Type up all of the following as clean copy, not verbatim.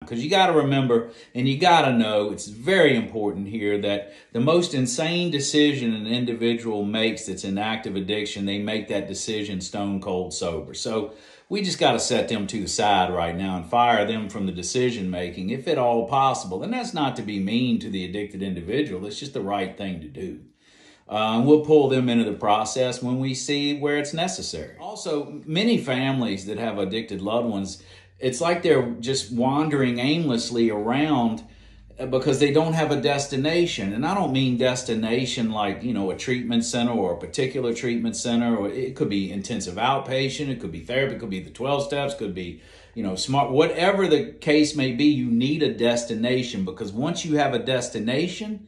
Because you got to remember, and you got to know, it's very important here that the most insane decision an individual makes that's in active addiction, they make that decision stone cold sober. So we just got to set them to the side right now and fire them from the decision making, if at all possible. And that's not to be mean to the addicted individual. It's just the right thing to do. We'll pull them into the process when we see where it's necessary. Also, many families that have addicted loved ones, it's like they're just wandering aimlessly around because they don't have a destination. And I don't mean destination like, a treatment center or a particular treatment center, or it could be intensive outpatient, it could be therapy, it could be the 12 steps, could be, smart, whatever the case may be, you need a destination, because once you have a destination,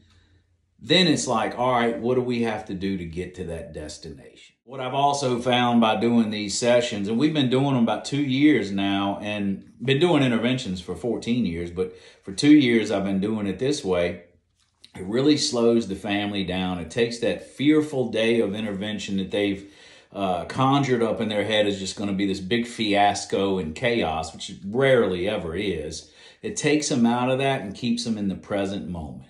then it's like, all right, what do we have to do to get to that destination? What I've also found by doing these sessions, and we've been doing them about 2 years now, and been doing interventions for 14 years, but for 2 years I've been doing it this way. It really slows the family down. It takes that fearful day of intervention that they've conjured up in their head as just going to be this big fiasco and chaos, which it rarely ever is. It takes them out of that and keeps them in the present moment.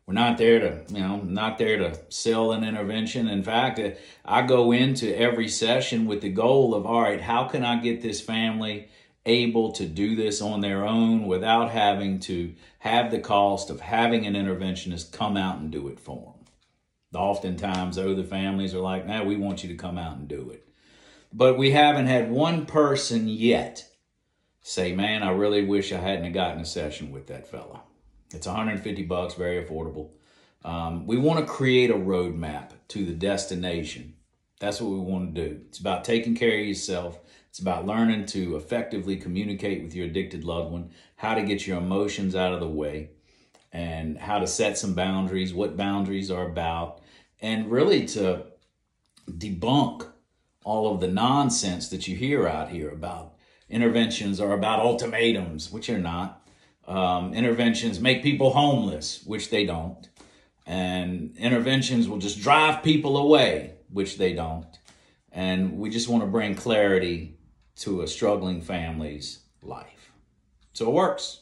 We're not there to sell an intervention. In fact, I go into every session with the goal of, all right, how can I get this family able to do this on their own without having to have the cost of having an interventionist come out and do it for them? Oftentimes, the families are like, we want you to come out and do it. But we haven't had one person yet say, man, I really wish I hadn't have gotten a session with that fella. It's $150, very affordable. We want to create a roadmap to the destination. That's what we want to do. It's about taking care of yourself. It's about learning to effectively communicate with your addicted loved one, how to get your emotions out of the way, and how to set some boundaries, what boundaries are about, and really to debunk all of the nonsense that you hear out here about interventions are about ultimatums, which are not. Interventions make people homeless, which they don't. And interventions will just drive people away, which they don't. And we just want to bring clarity to a struggling family's life. So it works.